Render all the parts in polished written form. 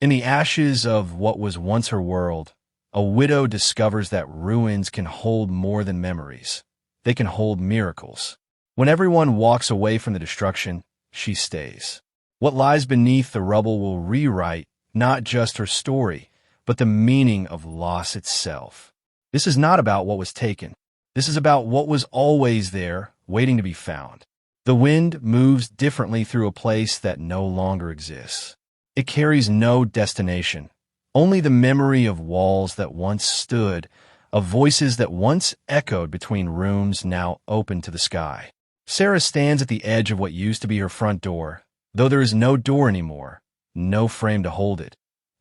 In the ashes of what was once her world, a widow discovers that ruins can hold more than memories. They can hold miracles. When everyone walks away from the destruction, she stays. What lies beneath the rubble will rewrite not just her story, but the meaning of loss itself. This is not about what was taken. This is about what was always there, waiting to be found. The wind moves differently through a place that no longer exists. It carries no destination, only the memory of walls that once stood, of voices that once echoed between rooms now open to the sky. Sarah stands at the edge of what used to be her front door, though there is no door anymore, no frame to hold it.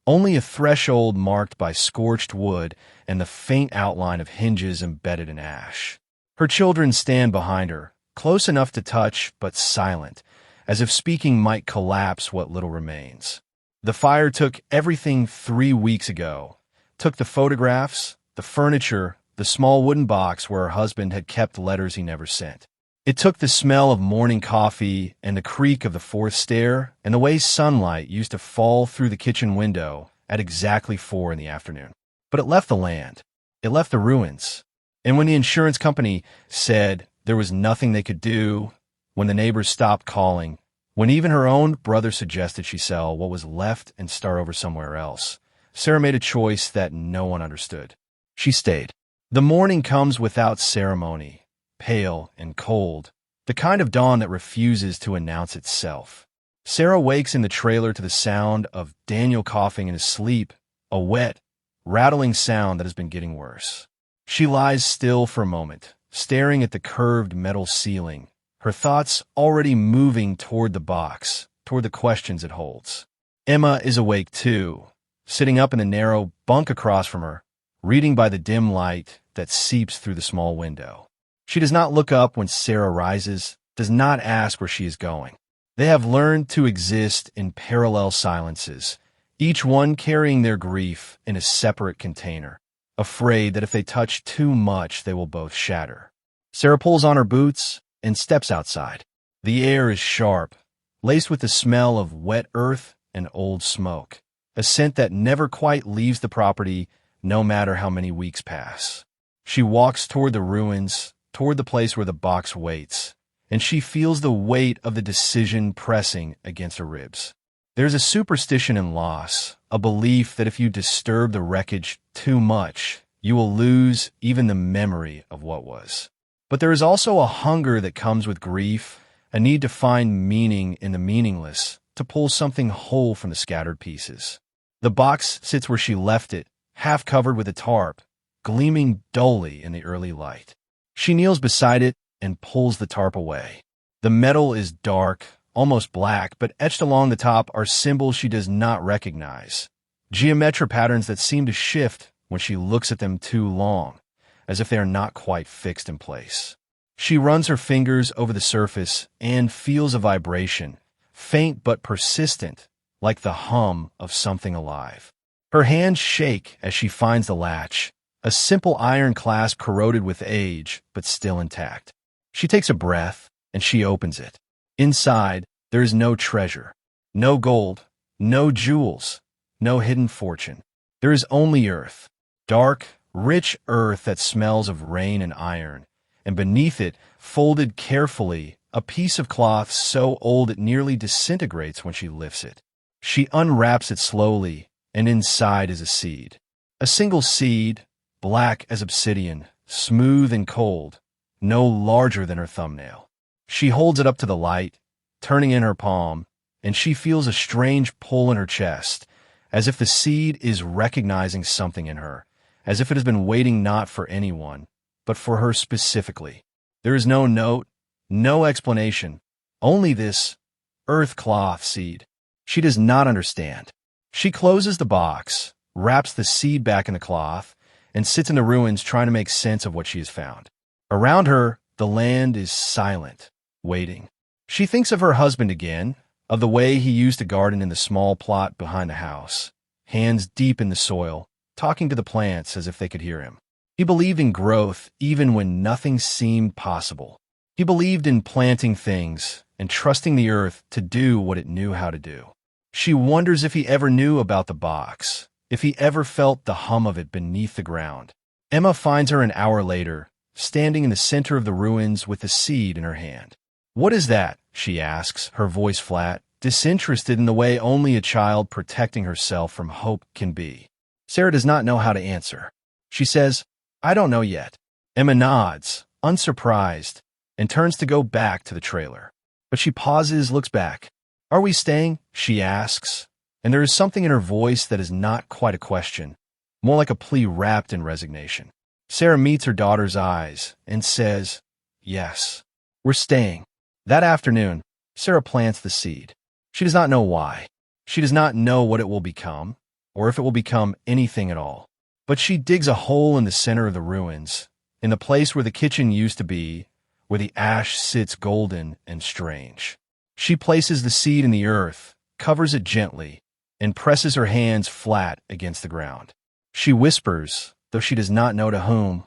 Only a threshold marked by scorched wood and the faint outline of hinges embedded in ash. Her children stand behind her, close enough to touch but silent, as if speaking might collapse what little remains. The fire took everything 3 weeks ago, took the photographs, the furniture, the small wooden box where her husband had kept letters he never sent. It took the smell of morning coffee and the creak of the fourth stair and the way sunlight used to fall through the kitchen window at exactly 4 in the afternoon. But it left the land. It left the ruins. And when the insurance company said there was nothing they could do, when the neighbors stopped calling, when even her own brother suggested she sell what was left and start over somewhere else, Sarah made a choice that no one understood. She stayed. The morning comes without ceremony, pale and cold, the kind of dawn that refuses to announce itself. Sarah wakes in the trailer to the sound of Daniel coughing in his sleep, a wet, rattling sound that has been getting worse. She lies still for a moment, staring at the curved metal ceiling, her thoughts already moving toward the box, toward the questions it holds. Emma is awake too, sitting up in the narrow bunk across from her, reading by the dim light that seeps through the small window. She does not look up when Sarah rises, does not ask where she is going. They have learned to exist in parallel silences, each one carrying their grief in a separate container, afraid that if they touch too much, they will both shatter. Sarah pulls on her boots and steps outside. The air is sharp, laced with the smell of wet earth and old smoke, a scent that never quite leaves the property no matter how many weeks pass. She walks toward the ruins, toward the place where the box waits, and she feels the weight of the decision pressing against her ribs. There's a superstition in loss, a belief that if you disturb the wreckage too much, you will lose even the memory of what was. But there is also a hunger that comes with grief, a need to find meaning in the meaningless, to pull something whole from the scattered pieces. The box sits where she left it, half covered with a tarp, gleaming dully in the early light. She kneels beside it and pulls the tarp away. The metal is dark, almost black, but etched along the top are symbols she does not recognize. Geometric patterns that seem to shift when she looks at them too long, as if they are not quite fixed in place. She runs her fingers over the surface and feels a vibration, faint but persistent, like the hum of something alive. Her hands shake as she finds the latch, a simple iron clasp corroded with age, but still intact. She takes a breath, and she opens it. Inside, there is no treasure, no gold, no jewels, no hidden fortune. There is only earth, dark, rich earth that smells of rain and iron, and beneath it, folded carefully, a piece of cloth so old it nearly disintegrates when she lifts it. She unwraps it slowly, and inside is a seed. A single seed, black as obsidian, smooth and cold, no larger than her thumbnail. She holds it up to the light, turning in her palm, and she feels a strange pull in her chest, as if the seed is recognizing something in her, as if it has been waiting not for anyone, but for her specifically. There is no note, no explanation, only this earth cloth seed. She does not understand. She closes the box, wraps the seed back in the cloth, and sits in the ruins trying to make sense of what she has found. Around her, the land is silent, waiting. She thinks of her husband again, of the way he used to garden in the small plot behind the house, hands deep in the soil, talking to the plants as if they could hear him. He believed in growth even when nothing seemed possible. He believed in planting things and trusting the earth to do what it knew how to do. She wonders if he ever knew about the box, if he ever felt the hum of it beneath the ground. Emma finds her an hour later, standing in the center of the ruins with the seed in her hand. "What is that?" she asks, her voice flat, disinterested in the way only a child protecting herself from hope can be. Sarah does not know how to answer. She says, "I don't know yet." Emma nods, unsurprised, and turns to go back to the trailer. But she pauses, looks back. "Are we staying?" she asks, and there is something in her voice that is not quite a question, more like a plea wrapped in resignation. Sarah meets her daughter's eyes and says, "Yes, we're staying." That afternoon, Sarah plants the seed. She does not know why. She does not know what it will become, or if it will become anything at all. But she digs a hole in the center of the ruins, in the place where the kitchen used to be, where the ash sits golden and strange. She places the seed in the earth, covers it gently, and presses her hands flat against the ground. She whispers, though she does not know to whom,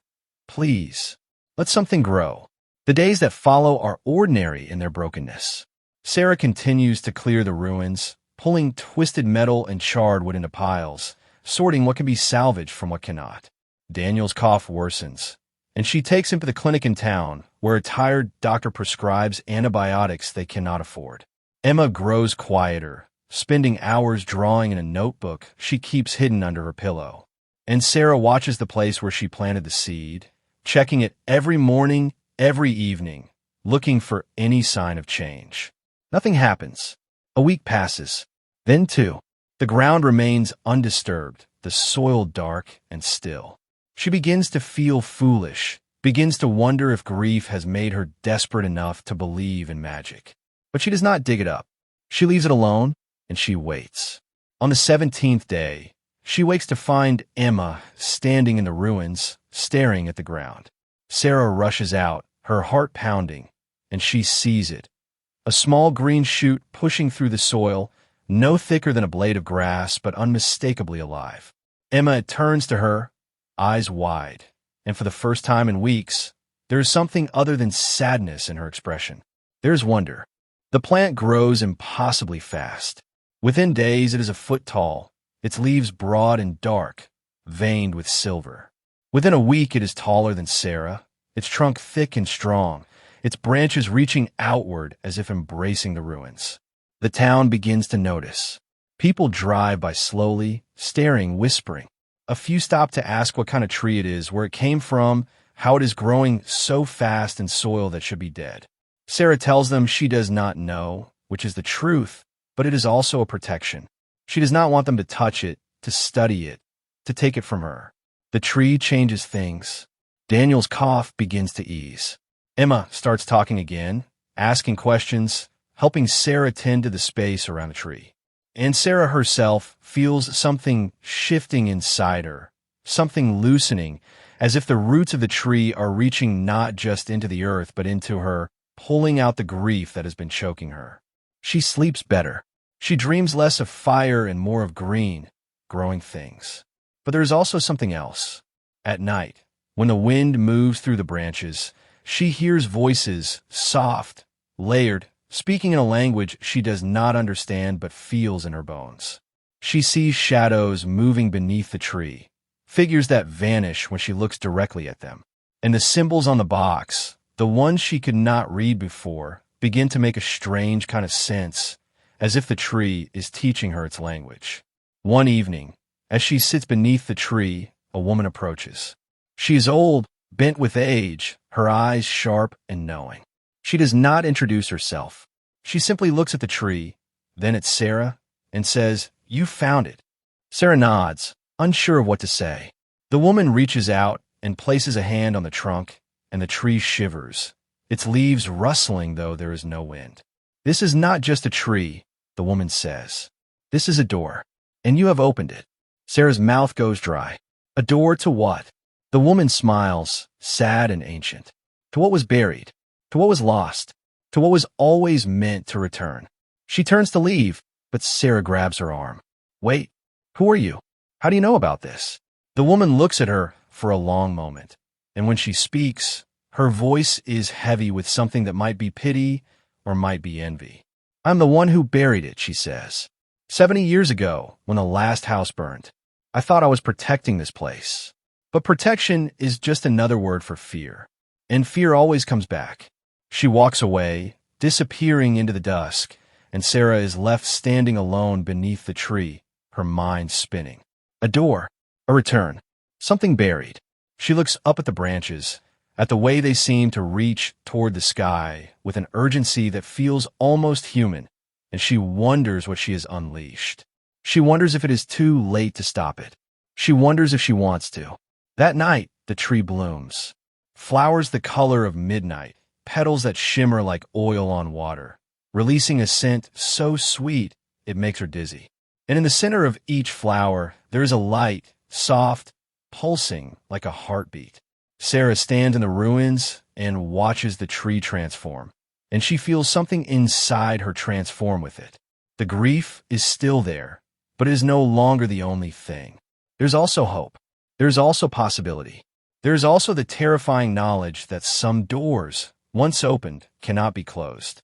"Please, let something grow." The days that follow are ordinary in their brokenness. Sarah continues to clear the ruins, pulling twisted metal and charred wood into piles, sorting what can be salvaged from what cannot. Daniel's cough worsens, and she takes him to the clinic in town, where a tired doctor prescribes antibiotics they cannot afford. Emma grows quieter, spending hours drawing in a notebook she keeps hidden under her pillow. And Sarah watches the place where she planted the seed, checking it every morning, every evening, looking for any sign of change. Nothing happens. A week passes. Then two. The ground remains undisturbed, the soil dark and still. She begins to feel foolish, begins to wonder if grief has made her desperate enough to believe in magic. But she does not dig it up. She leaves it alone, and she waits. On the 17th day, she wakes to find Emma standing in the ruins, staring at the ground. Sarah rushes out, her heart pounding, and she sees it. A small green shoot pushing through the soil, no thicker than a blade of grass, but unmistakably alive. Emma turns to her, eyes wide, and for the first time in weeks, there is something other than sadness in her expression. There's wonder. The plant grows impossibly fast. Within days, it is a foot tall, its leaves broad and dark, veined with silver. Within a week, it is taller than Sarah, its trunk thick and strong, its branches reaching outward as if embracing the ruins. The town begins to notice. People drive by slowly, staring, whispering. A few stop to ask what kind of tree it is, where it came from, how it is growing so fast in soil that should be dead. Sarah tells them she does not know, which is the truth, but it is also a protection. She does not want them to touch it, to study it, to take it from her. The tree changes things. Daniel's cough begins to ease. Emma starts talking again, asking questions, helping Sarah tend to the space around the tree. And Sarah herself feels something shifting inside her, something loosening, as if the roots of the tree are reaching not just into the earth, but into her, pulling out the grief that has been choking her. She sleeps better. She dreams less of fire and more of green, growing things. But there is also something else. At night, when the wind moves through the branches, she hears voices, soft, layered, speaking in a language she does not understand but feels in her bones. She sees shadows moving beneath the tree, figures that vanish when she looks directly at them. And the symbols on the box, the ones she could not read before, begin to make a strange kind of sense, as if the tree is teaching her its language. One evening, as she sits beneath the tree, a woman approaches. She is old, bent with age, her eyes sharp and knowing. She does not introduce herself. She simply looks at the tree, then at Sarah, and says, "You found it." Sarah nods, unsure of what to say. The woman reaches out and places a hand on the trunk, and the tree shivers, its leaves rustling though there is no wind. "This is not just a tree," the woman says. "This is a door, and you have opened it." Sarah's mouth goes dry. A door to what? The woman smiles, sad and ancient. To what was buried, to what was lost, to what was always meant to return. She turns to leave, but Sarah grabs her arm. "Wait, who are you? How do you know about this?" The woman looks at her for a long moment, and when she speaks, her voice is heavy with something that might be pity or might be envy. "I'm the one who buried it," she says. 70 years ago, when the last house burned, I thought I was protecting this place. But protection is just another word for fear. And fear always comes back. She walks away, disappearing into the dusk, and Sarah is left standing alone beneath the tree, her mind spinning. A door, a return, something buried. She looks up at the branches, at the way they seem to reach toward the sky with an urgency that feels almost human, and she wonders what she has unleashed. She wonders if it is too late to stop it. She wonders if she wants to. That night, the tree blooms. Flowers the color of midnight, petals that shimmer like oil on water, releasing a scent so sweet it makes her dizzy. And in the center of each flower, there is a light, soft, pulsing like a heartbeat. Sarah stands in the ruins and watches the tree transform, and she feels something inside her transform with it. The grief is still there, but it is no longer the only thing. There's also hope. There's also possibility. There's also the terrifying knowledge that some doors, once opened, cannot be closed.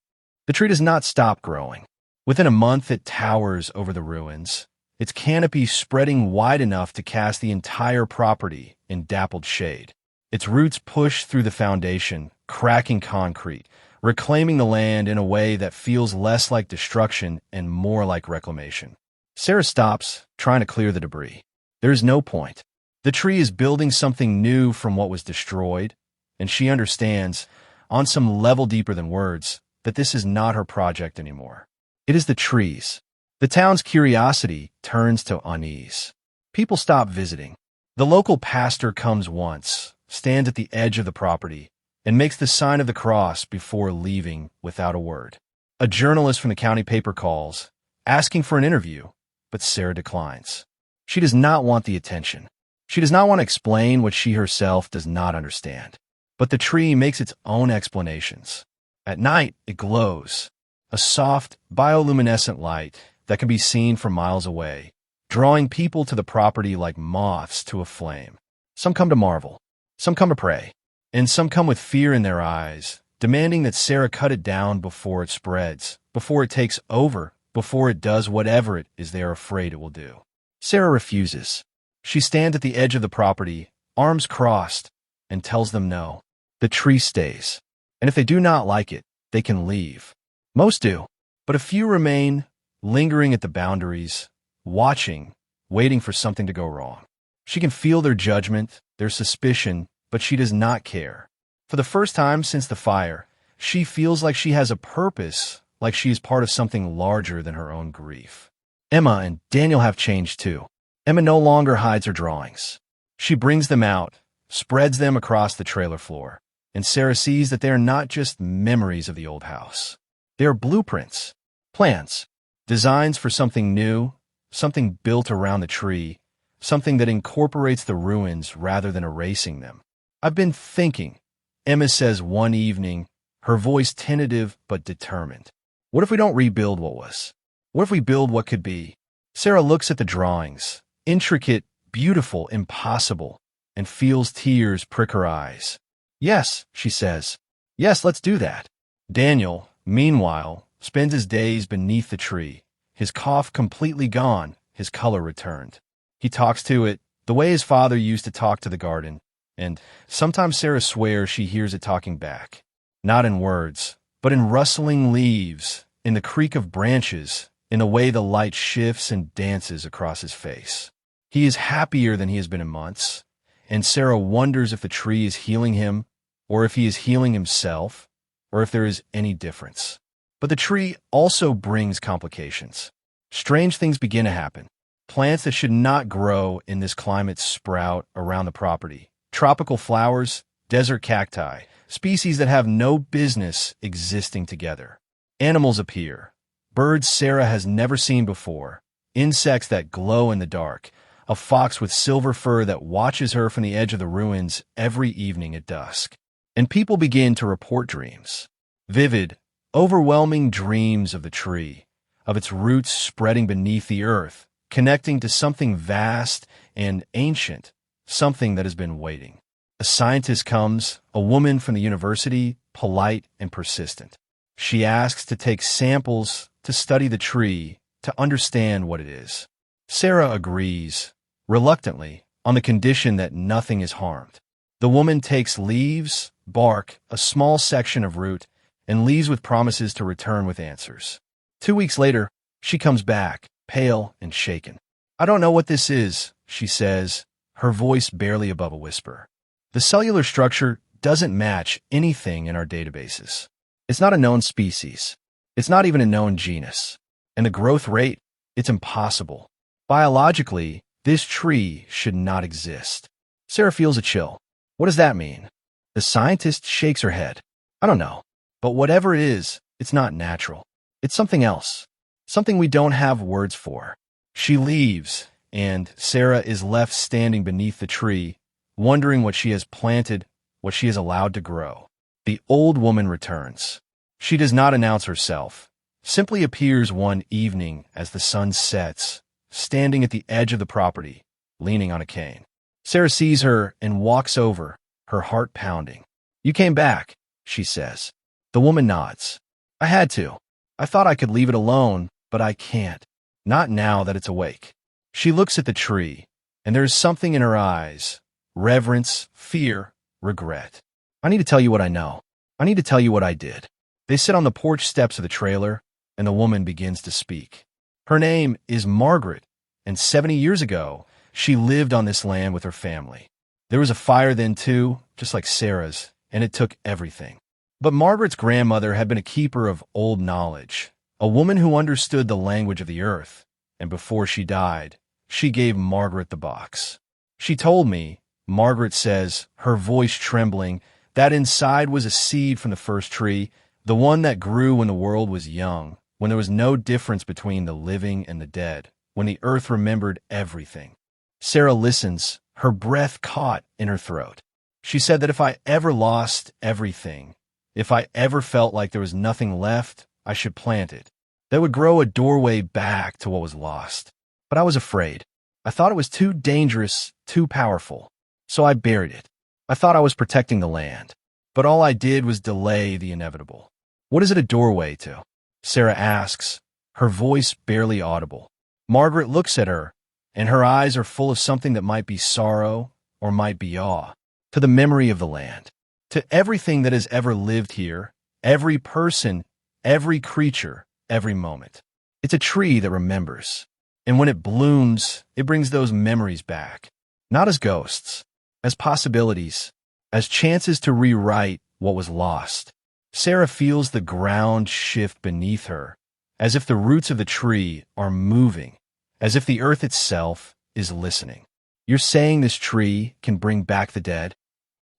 The tree does not stop growing. Within a month, it towers over the ruins, its canopy spreading wide enough to cast the entire property in dappled shade. Its roots push through the foundation, cracking concrete, reclaiming the land in a way that feels less like destruction and more like reclamation. Sarah stops, trying to clear the debris. There is no point. The tree is building something new from what was destroyed, and she understands, on some level deeper than words, that this is not her project anymore. It is the trees. The town's curiosity turns to unease. People stop visiting. The local pastor comes once, stands at the edge of the property, and makes the sign of the cross before leaving without a word. A journalist from the county paper calls, asking for an interview, but Sarah declines. She does not want the attention. She does not want to explain what she herself does not understand. But the tree makes its own explanations. At night, it glows, a soft, bioluminescent light that can be seen from miles away, drawing people to the property like moths to a flame. Some come to marvel, some come to pray, and some come with fear in their eyes, demanding that Sarah cut it down before it spreads, before it takes over, before it does whatever it is they are afraid it will do. Sarah refuses. She stands at the edge of the property, arms crossed, and tells them no. The tree stays, and if they do not like it, they can leave. Most do, but a few remain, lingering at the boundaries, watching, waiting for something to go wrong. She can feel their judgment, their suspicion, but she does not care. For the first time since the fire, she feels like she has a purpose, like she is part of something larger than her own grief. Emma and Daniel have changed too. Emma no longer hides her drawings. She brings them out, spreads them across the trailer floor, and Sarah sees that they are not just memories of the old house. They are blueprints, plans, designs for something new, something built around the tree, something that incorporates the ruins rather than erasing them. I've been thinking, Emma says one evening, her voice tentative but determined. What if we don't rebuild what was? What if we build what could be? Sarah looks at the drawings, intricate, beautiful, impossible, and feels tears prick her eyes. Yes, she says. Yes, let's do that. Daniel, meanwhile, spends his days beneath the tree, his cough completely gone, his color returned. He talks to it the way his father used to talk to the garden, and sometimes Sarah swears she hears it talking back. Not in words, but in rustling leaves, in the creak of branches, in the way the light shifts and dances across his face. He is happier than he has been in months, and Sarah wonders if the tree is healing him, or if he is healing himself, or if there is any difference. But the tree also brings complications. Strange things begin to happen. Plants that should not grow in this climate sprout around the property. Tropical flowers, desert cacti, species that have no business existing together. Animals appear. Birds Sarah has never seen before. Insects that glow in the dark. A fox with silver fur that watches her from the edge of the ruins every evening at dusk. And people begin to report dreams. Vivid, overwhelming dreams of the tree, of its roots spreading beneath the earth, connecting to something vast and ancient, something that has been waiting. A scientist comes, a woman from the university, polite and persistent. She asks to take samples to study the tree, to understand what it is. Sarah agrees, reluctantly, on the condition that nothing is harmed. The woman takes leaves, bark, a small section of root, and leaves with promises to return with answers. 2 weeks later, she comes back, pale and shaken. "I don't know what this is," she says, her voice barely above a whisper. The cellular structure doesn't match anything in our databases. It's not a known species. It's not even a known genus. And the growth rate, it's impossible. Biologically, this tree should not exist. Sarah feels a chill. What does that mean? The scientist shakes her head. "I don't know. But whatever it is, it's not natural. It's something else. Something we don't have words for." She leaves, and Sarah is left standing beneath the tree, wondering what she has planted, what she has allowed to grow. The old woman returns. She does not announce herself, simply appears one evening as the sun sets, standing at the edge of the property, leaning on a cane. Sarah sees her and walks over, her heart pounding. "You came back," she says. The woman nods. "I had to. I thought I could leave it alone, but I can't. Not now that it's awake." She looks at the tree, and there is something in her eyes. Reverence, fear, regret. "I need to tell you what I know. I need to tell you what I did." They sit on the porch steps of the trailer, and the woman begins to speak. Her name is Margaret, and 70 years ago, she lived on this land with her family. There was a fire then too, just like Sarah's, and it took everything. But Margaret's grandmother had been a keeper of old knowledge, a woman who understood the language of the earth, and before she died, she gave Margaret the box. She told me, Margaret says, her voice trembling, that inside was a seed from the first tree, the one that grew when the world was young, when there was no difference between the living and the dead, when the earth remembered everything. Sarah listens, her breath caught in her throat. She said that if I ever lost everything, if I ever felt like there was nothing left, I should plant it. That would grow a doorway back to what was lost. But I was afraid. I thought it was too dangerous, too powerful. So I buried it. I thought I was protecting the land. But all I did was delay the inevitable. What is it a doorway to? Sarah asks, her voice barely audible. Margaret looks at her, and her eyes are full of something that might be sorrow or might be awe. To the memory of the land. To everything that has ever lived here, every person, every creature, every moment. It's a tree that remembers. And when it blooms, it brings those memories back. Not as ghosts, as possibilities, as chances to rewrite what was lost. Sarah feels the ground shift beneath her, as if the roots of the tree are moving, as if the earth itself is listening. You're saying this tree can bring back the dead?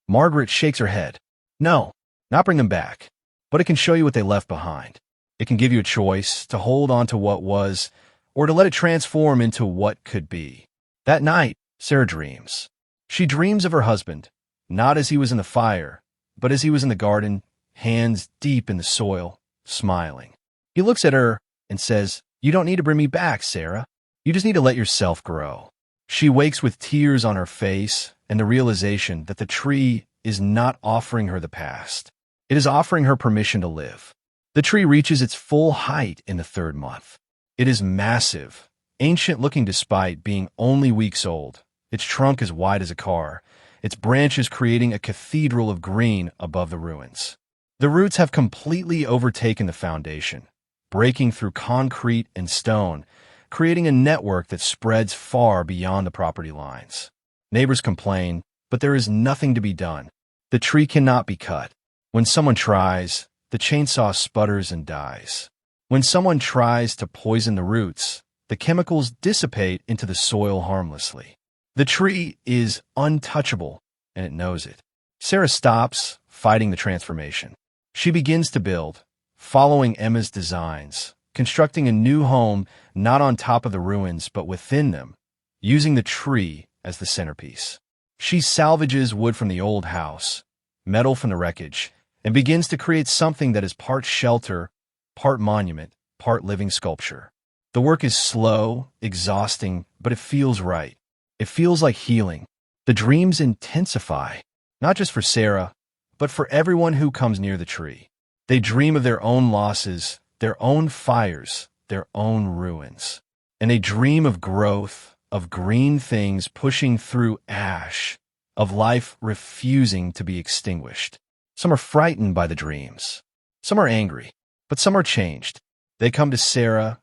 Margaret shakes her head. No, not bring them back, but it can show you what they left behind. It can give you a choice to hold on to what was, or to let it transform into what could be. That night, Sarah dreams. She dreams of her husband, not as he was in the fire, but as he was in the garden, hands deep in the soil, smiling. He looks at her and says, "You don't need to bring me back, Sarah. You just need to let yourself grow." She wakes with tears on her face and the realization that the tree is not offering her the past. It is offering her permission to live. The tree reaches its full height in the 3rd month. It is massive, ancient-looking despite being only weeks old. Its trunk is wide as a car, its branches creating a cathedral of green above the ruins. The roots have completely overtaken the foundation, breaking through concrete and stone, creating a network that spreads far beyond the property lines. Neighbors complain, but there is nothing to be done. The tree cannot be cut. When someone tries, the chainsaw sputters and dies. When someone tries to poison the roots, the chemicals dissipate into the soil harmlessly. The tree is untouchable, and it knows it. Sarah stops, fighting the transformation. She begins to build, following Emma's designs, constructing a new home not on top of the ruins but within them, using the tree as the centerpiece. She salvages wood from the old house, metal from the wreckage, and begins to create something that is part shelter, part monument, part living sculpture. The work is slow, exhausting, but it feels right. It feels like healing. The dreams intensify, not just for Sarah, but for everyone who comes near the tree. They dream of their own losses, their own fires, their own ruins. And they dream of growth, of green things pushing through ash, of life refusing to be extinguished. Some are frightened by the dreams. Some are angry, but some are changed. They come to Sarah,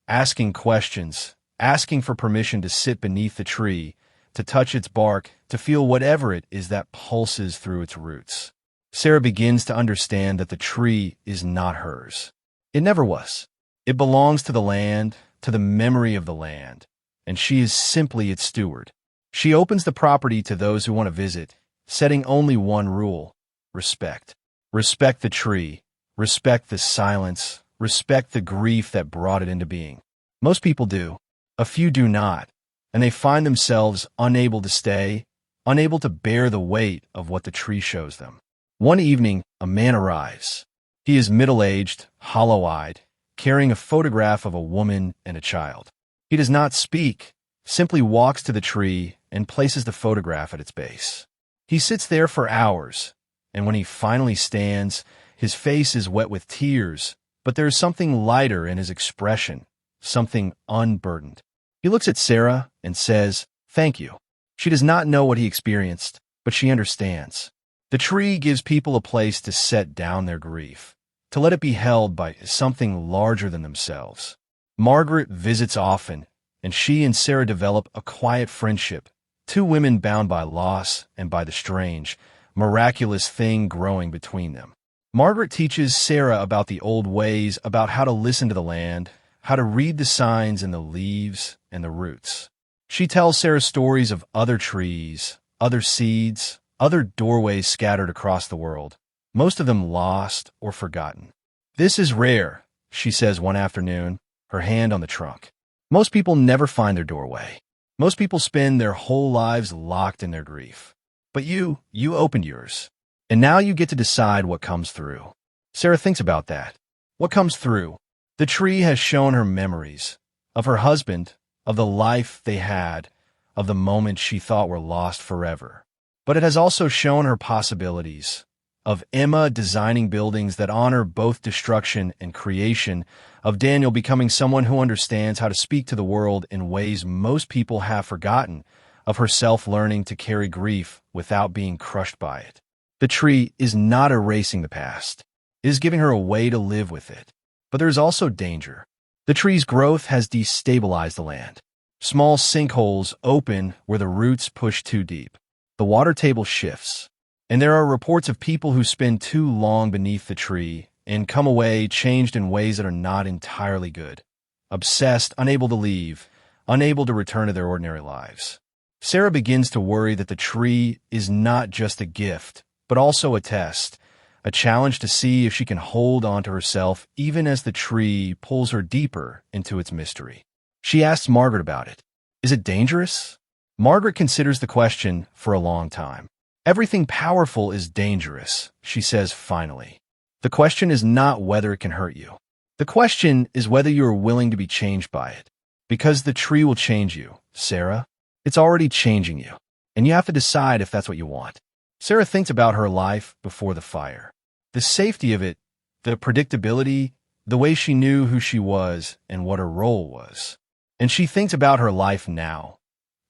asking questions, asking for permission to sit beneath the tree, to touch its bark, to feel whatever it is that pulses through its roots. Sarah begins to understand that the tree is not hers. It never was. It belongs to the land, to the memory of the land, and she is simply its steward. She opens the property to those who want to visit, setting only one rule: respect. Respect the tree. Respect the silence. Respect the grief that brought it into being. Most people do. A few do not, and they find themselves unable to stay, unable to bear the weight of what the tree shows them. One evening, a man arrives. He is middle-aged, hollow-eyed, carrying a photograph of a woman and a child. He does not speak, simply walks to the tree and places the photograph at its base. He sits there for hours, and when he finally stands, his face is wet with tears, but there is something lighter in his expression, something unburdened. He looks at Sarah and says, "Thank you." She does not know what he experienced, but she understands. The tree gives people a place to set down their grief, to let it be held by something larger than themselves. Margaret visits often, and she and Sarah develop a quiet friendship, two women bound by loss and by the strange, miraculous thing growing between them. Margaret teaches Sarah about the old ways, about how to listen to the land, how to read the signs in the leaves and the roots. She tells Sarah stories of other trees, other seeds, other doorways scattered across the world, most of them lost or forgotten. "This is rare," she says one afternoon, her hand on the trunk. "Most people never find their doorway. Most people spend their whole lives locked in their grief. But you opened yours. And now you get to decide what comes through." Sarah thinks about that. What comes through? The tree has shown her memories of her husband, of the life they had, of the moments she thought were lost forever. But it has also shown her possibilities, of Emma designing buildings that honor both destruction and creation, of Daniel becoming someone who understands how to speak to the world in ways most people have forgotten, of herself learning to carry grief without being crushed by it. The tree is not erasing the past. It is giving her a way to live with it. But there is also danger. The tree's growth has destabilized the land. Small sinkholes open where the roots push too deep. The water table shifts. And there are reports of people who spend too long beneath the tree and come away changed in ways that are not entirely good. Obsessed, unable to leave, unable to return to their ordinary lives. Sarah begins to worry that the tree is not just a gift, but also a test, a challenge to see if she can hold on to herself even as the tree pulls her deeper into its mystery. She asks Margaret about it. Is it dangerous? Margaret considers the question for a long time. Everything powerful is dangerous, she says finally. The question is not whether it can hurt you. The question is whether you are willing to be changed by it. Because the tree will change you, Sarah. It's already changing you, and you have to decide if that's what you want. Sarah thinks about her life before the fire. The safety of it, the predictability, the way she knew who she was and what her role was. And she thinks about her life now.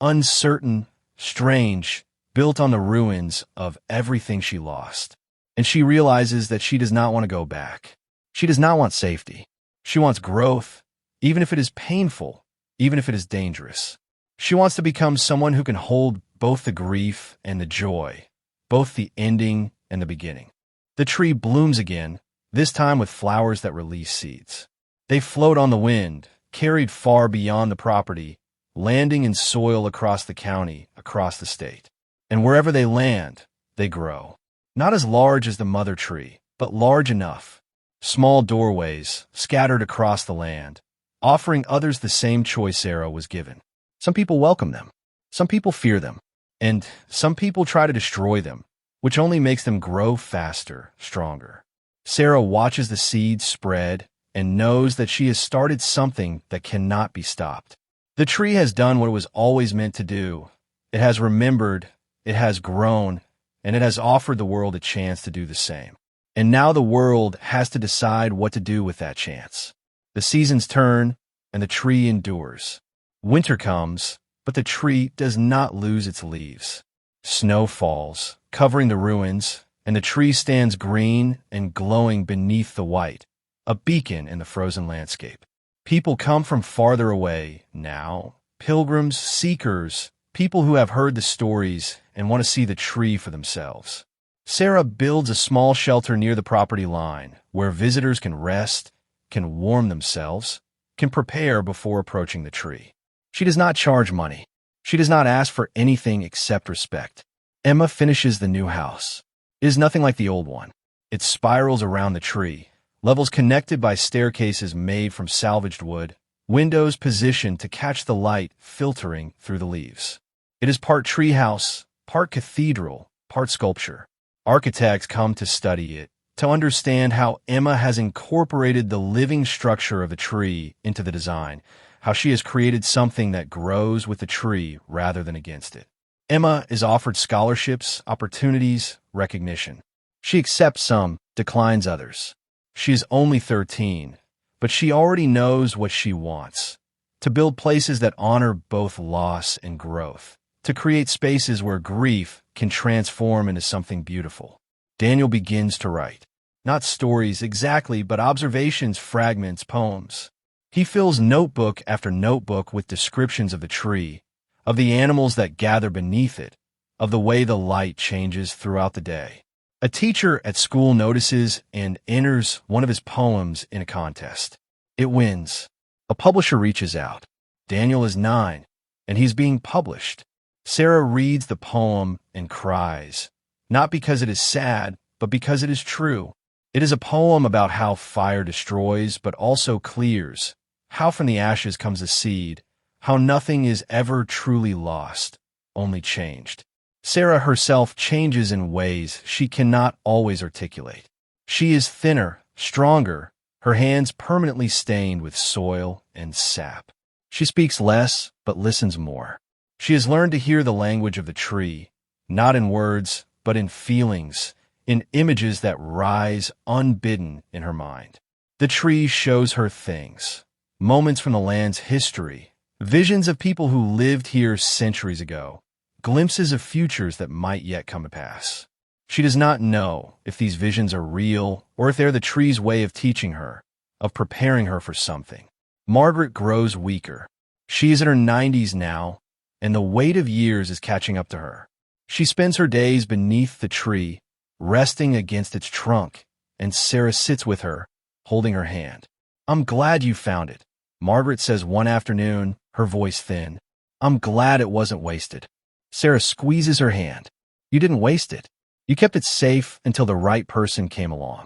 Uncertain, strange, built on the ruins of everything she lost. And she realizes that she does not want to go back. She does not want safety. She wants growth, even if it is painful, even if it is dangerous. She wants to become someone who can hold both the grief and the joy, both the ending and the beginning. The tree blooms again, this time with flowers that release seeds. They float on the wind, carried far beyond the property, landing in soil across the county, across the state. And wherever they land, they grow. Not as large as the mother tree, but large enough. Small doorways scattered across the land, offering others the same choice Sarah was given. Some people welcome them. Some people fear them. And some people try to destroy them, which only makes them grow faster, stronger. Sarah watches the seeds spread and knows that she has started something that cannot be stopped. The tree has done what it was always meant to do. It has remembered, it has grown, and it has offered the world a chance to do the same. And now the world has to decide what to do with that chance. The seasons turn, and the tree endures. Winter comes, but the tree does not lose its leaves. Snow falls, covering the ruins, and the tree stands green and glowing beneath the white, a beacon in the frozen landscape. People come from farther away now, pilgrims, seekers, people who have heard the stories and want to see the tree for themselves. Sarah builds a small shelter near the property line where visitors can rest, can warm themselves, can prepare before approaching the tree. She does not charge money. She does not ask for anything except respect. Emma finishes the new house. It is nothing like the old one. It spirals around the tree, levels connected by staircases made from salvaged wood, windows positioned to catch the light filtering through the leaves. It is part treehouse, part cathedral, part sculpture. Architects come to study it, to understand how Emma has incorporated the living structure of a tree into the design, how she has created something that grows with the tree rather than against it. Emma is offered scholarships, opportunities, recognition. She accepts some, declines others. She is only 13, but she already knows what she wants: to build places that honor both loss and growth, to create spaces where grief can transform into something beautiful. Daniel begins to write. Not stories exactly, but observations, fragments, poems. He fills notebook after notebook with descriptions of the tree, of the animals that gather beneath it, of the way the light changes throughout the day. A teacher at school notices and enters one of his poems in a contest. It wins. A publisher reaches out. Daniel is 9, and he's being published. Sarah reads the poem and cries, not because it is sad, but because it is true. It is a poem about how fire destroys but also clears, how from the ashes comes a seed, how nothing is ever truly lost, only changed. Sarah herself changes in ways she cannot always articulate. She is thinner, stronger, her hands permanently stained with soil and sap. She speaks less, but listens more. She has learned to hear the language of the tree, not in words, but in feelings, in images that rise unbidden in her mind. The tree shows her things, moments from the land's history, visions of people who lived here centuries ago, glimpses of futures that might yet come to pass. She does not know if these visions are real or if they're the tree's way of teaching her, of preparing her for something. Margaret grows weaker. She is in her 90s now, and the weight of years is catching up to her. She spends her days beneath the tree, resting against its trunk, and Sarah sits with her, holding her hand. "I'm glad you found it," Margaret says one afternoon, her voice thin. "I'm glad it wasn't wasted." Sarah squeezes her hand. "You didn't waste it. You kept it safe until the right person came along."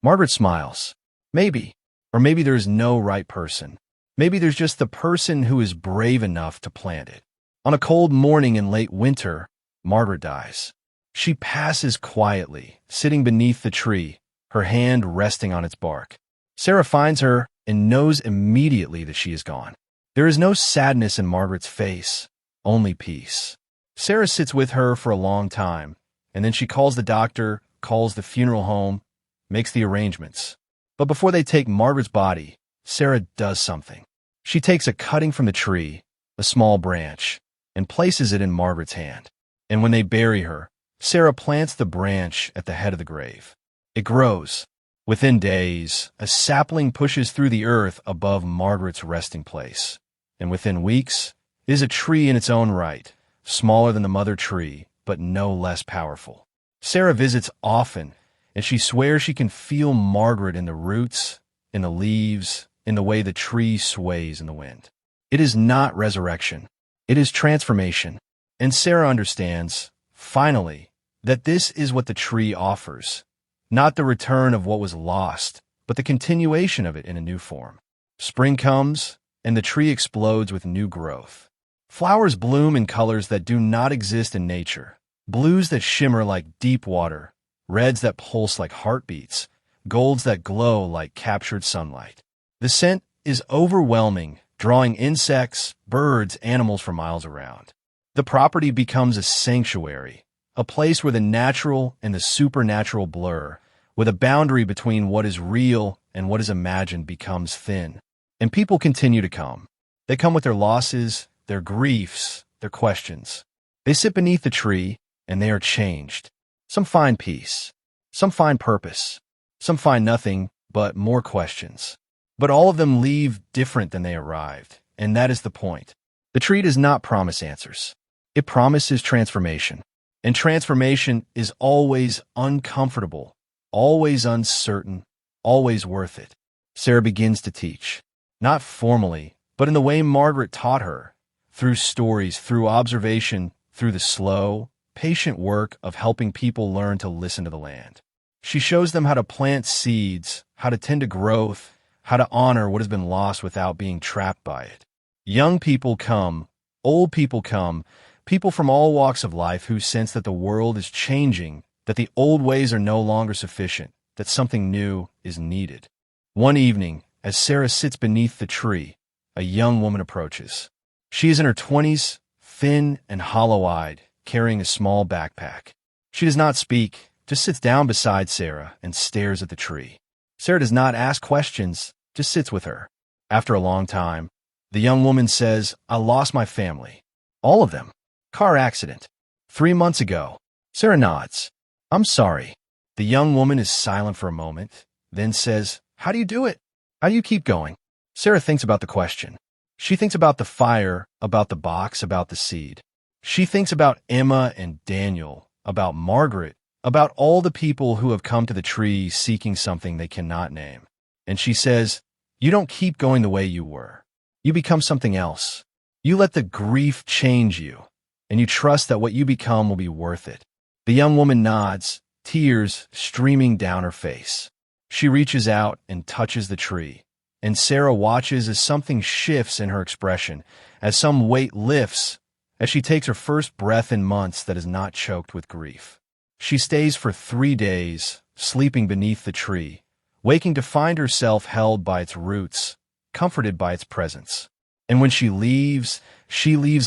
Margaret smiles. "Maybe. Or maybe there's no right person. Maybe there's just the person who is brave enough to plant it." On a cold morning in late winter, Margaret dies. She passes quietly, sitting beneath the tree, her hand resting on its bark. Sarah finds her and knows immediately that she is gone. There is no sadness in Margaret's face, only peace. Sarah sits with her for a long time, and then she calls the doctor, calls the funeral home, makes the arrangements. But before they take Margaret's body, Sarah does something. She takes a cutting from the tree, a small branch, and places it in Margaret's hand. And when they bury her, Sarah plants the branch at the head of the grave. It grows. Within days, a sapling pushes through the earth above Margaret's resting place. And within weeks, it is a tree in its own right, smaller than the mother tree, but no less powerful. Sarah visits often, and she swears she can feel Margaret in the roots, in the leaves, in the way the tree sways in the wind. It is not resurrection. It is transformation. And Sarah understands, finally, that this is what the tree offers. Not the return of what was lost, but the continuation of it in a new form. Spring comes, and the tree explodes with new growth. Flowers bloom in colors that do not exist in nature. Blues that shimmer like deep water, reds that pulse like heartbeats, golds that glow like captured sunlight. The scent is overwhelming, drawing insects, birds, animals for miles around. The property becomes a sanctuary, a place where the natural and the supernatural blur, where the boundary between what is real and what is imagined becomes thin. And people continue to come. They come with their losses, their griefs, their questions. They sit beneath the tree, and they are changed. Some find peace. Some find purpose. Some find nothing but more questions. But all of them leave different than they arrived, and that is the point. The tree does not promise answers. It promises transformation. And transformation is always uncomfortable, always uncertain, always worth it. Sarah begins to teach. Not formally, but in the way Margaret taught her, through stories, through observation, through the slow, patient work of helping people learn to listen to the land. She shows them how to plant seeds, how to tend to growth, how to honor what has been lost without being trapped by it. Young people come, old people come, people from all walks of life who sense that the world is changing, that the old ways are no longer sufficient, that something new is needed. One evening, as Sarah sits beneath the tree, a young woman approaches. She is in her 20s, thin and hollow-eyed, carrying a small backpack. She does not speak, just sits down beside Sarah and stares at the tree. Sarah does not ask questions, just sits with her. After a long time, the young woman says, "I lost my family. All of them. Car accident. 3 months ago." Sarah nods. "I'm sorry." The young woman is silent for a moment, then says, "How do you do it? How do you keep going?" Sarah thinks about the question. She thinks about the fire, about the box, about the seed. She thinks about Emma and Daniel, about Margaret, about all the people who have come to the tree seeking something they cannot name. And she says, "You don't keep going the way you were. You become something else. You let the grief change you, and you trust that what you become will be worth it." The young woman nods, tears streaming down her face. She reaches out and touches the tree, and Sarah watches as something shifts in her expression, as some weight lifts, as she takes her first breath in months that is not choked with grief. She stays for 3 days, sleeping beneath the tree, waking to find herself held by its roots, comforted by its presence. And when she leaves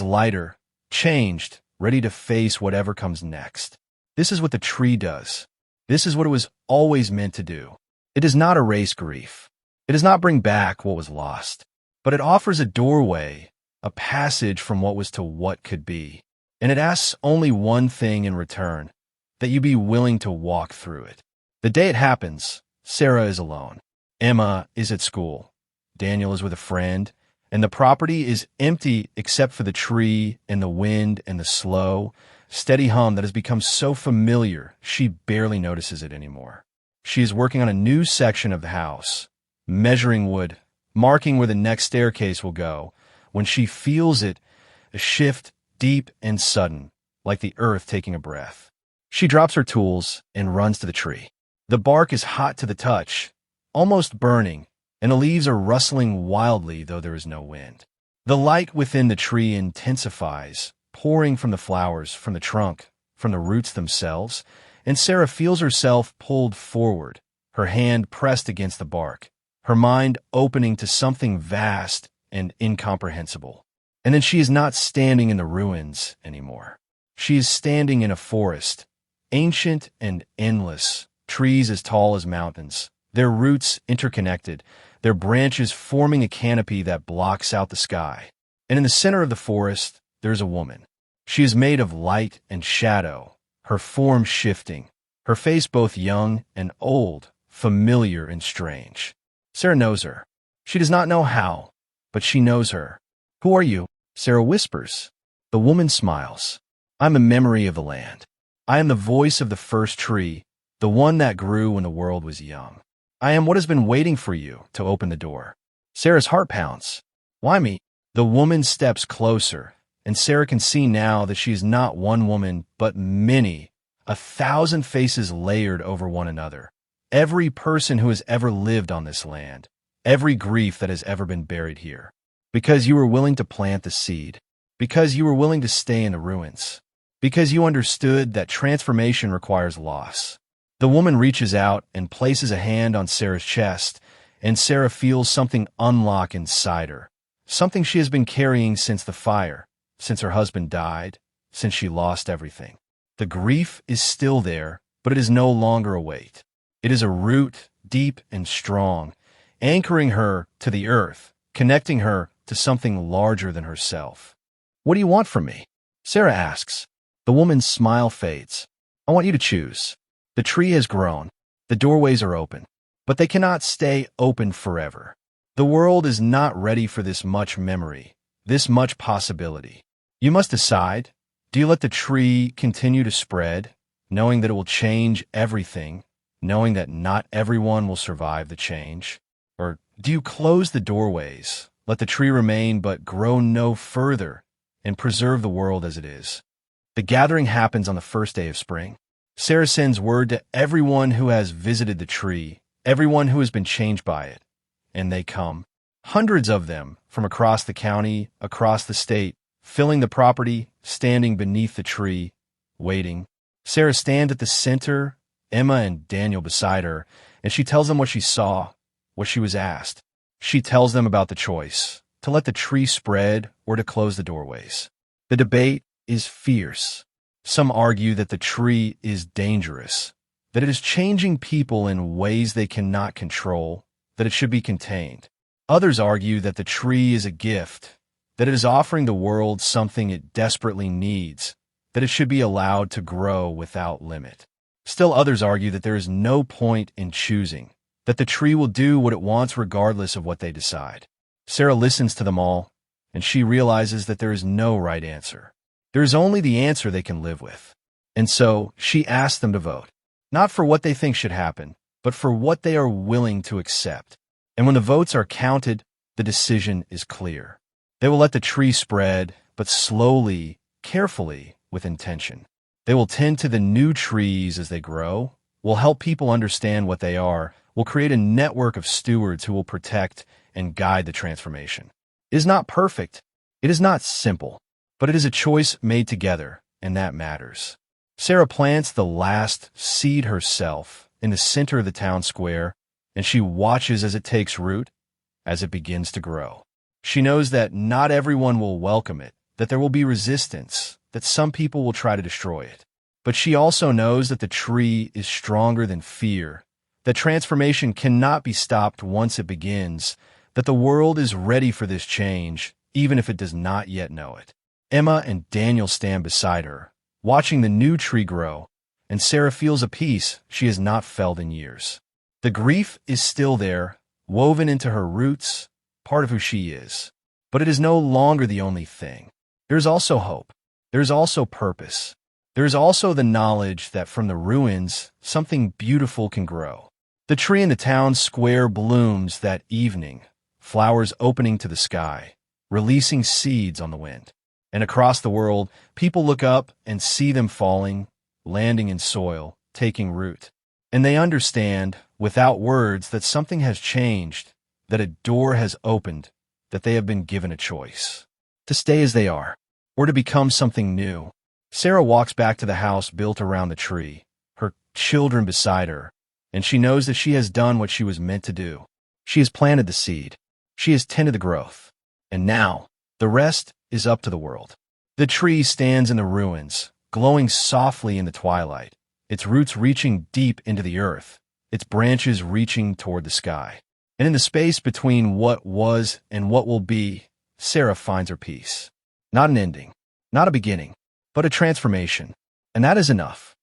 lighter, changed, ready to face whatever comes next. This is what the tree does. This is what it was always meant to do. It does not erase grief. It does not bring back what was lost, but it offers a doorway, a passage from what was to what could be. And it asks only one thing in return, that you be willing to walk through it. The day it happens, Sarah is alone. Emma is at school. Daniel is with a friend, and the property is empty except for the tree and the wind and the slow, steady hum that has become so familiar she barely notices it anymore. She is working on a new section of the house, measuring wood, marking where the next staircase will go, when she feels it, a shift deep and sudden, like the earth taking a breath. She drops her tools and runs to the tree. The bark is hot to the touch, almost burning, and the leaves are rustling wildly, though there is no wind. The light within the tree intensifies, pouring from the flowers, from the trunk, from the roots themselves, and Sarah feels herself pulled forward, her hand pressed against the bark, her mind opening to something vast and incomprehensible. And then she is not standing in the ruins anymore. She is standing in a forest, ancient and endless, trees as tall as mountains, their roots interconnected, their branches forming a canopy that blocks out the sky. And in the center of the forest, there is a woman. She is made of light and shadow, her form shifting, her face both young and old, familiar and strange. Sarah knows her. She does not know how, but she knows her. "Who are you?" Sarah whispers. The woman smiles. "I'm a memory of the land. I am the voice of the first tree, the one that grew when the world was young. I am what has been waiting for you to open the door." Sarah's heart pounds. "Why me?" The woman steps closer, and Sarah can see now that she is not one woman, but many, 1,000 faces layered over one another. Every person who has ever lived on this land, every grief that has ever been buried here. Because you were willing to plant the seed, because you were willing to stay in the ruins, because you understood that transformation requires loss. The woman reaches out and places a hand on Sarah's chest, and Sarah feels something unlock inside her, something she has been carrying since the fire, since her husband died, since she lost everything. The grief is still there, but it is no longer a weight. It is a root, deep and strong, anchoring her to the earth, connecting her to something larger than herself. "What do you want from me?" Sarah asks. The woman's smile fades. "I want you to choose. The tree has grown. The doorways are open. But they cannot stay open forever. The world is not ready for this much memory, this much possibility. You must decide. Do you let the tree continue to spread, knowing that it will change everything, knowing that not everyone will survive the change? Or do you close the doorways, let the tree remain but grow no further, and preserve the world as it is?" The gathering happens on the first day of spring. Sarah sends word to everyone who has visited the tree, everyone who has been changed by it, and they come. Hundreds of them from across the county, across the state, filling the property, standing beneath the tree, waiting. Sarah stands at the center, Emma and Daniel beside her, and she tells them what she saw, what she was asked. She tells them about the choice, to let the tree spread or to close the doorways. The debate is fierce. Some argue that the tree is dangerous, that it is changing people in ways they cannot control, that it should be contained. Others argue that the tree is a gift, that it is offering the world something it desperately needs, that it should be allowed to grow without limit. Still others argue that there is no point in choosing, that the tree will do what it wants regardless of what they decide. Sarah listens to them all, and she realizes that there is no right answer. There is only the answer they can live with. And so she asks them to vote, not for what they think should happen, but for what they are willing to accept. And when the votes are counted, the decision is clear. They will let the tree spread, but slowly, carefully, with intention. They will tend to the new trees as they grow, will help people understand what they are, will create a network of stewards who will protect and guide the transformation. It is not perfect. It is not simple, but it is a choice made together, and that matters. Sarah plants the last seed herself in the center of the town square, and she watches as it takes root, as it begins to grow. She knows that not everyone will welcome it, that there will be resistance, that some people will try to destroy it. But she also knows that the tree is stronger than fear, that transformation cannot be stopped once it begins, that the world is ready for this change, even if it does not yet know it. Emma and Daniel stand beside her, watching the new tree grow, and Sarah feels a peace she has not felt in years. The grief is still there, woven into her roots, part of who she is. But it is no longer the only thing. There is also hope. There is also purpose. There is also the knowledge that from the ruins, something beautiful can grow. The tree in the town square blooms that evening, flowers opening to the sky, releasing seeds on the wind. And across the world, people look up and see them falling, landing in soil, taking root. And they understand, without words, that something has changed, that a door has opened, that they have been given a choice. To stay as they are, or to become something new. Sarah walks back to the house built around the tree, her children beside her, and she knows that she has done what she was meant to do. She has planted the seed. She has tended the growth. And now, the rest is up to the world. The tree stands in the ruins, glowing softly in the twilight, its roots reaching deep into the earth, its branches reaching toward the sky. And in the space between what was and what will be, Sarah finds her peace. Not an ending, not a beginning, but a transformation. And that is enough.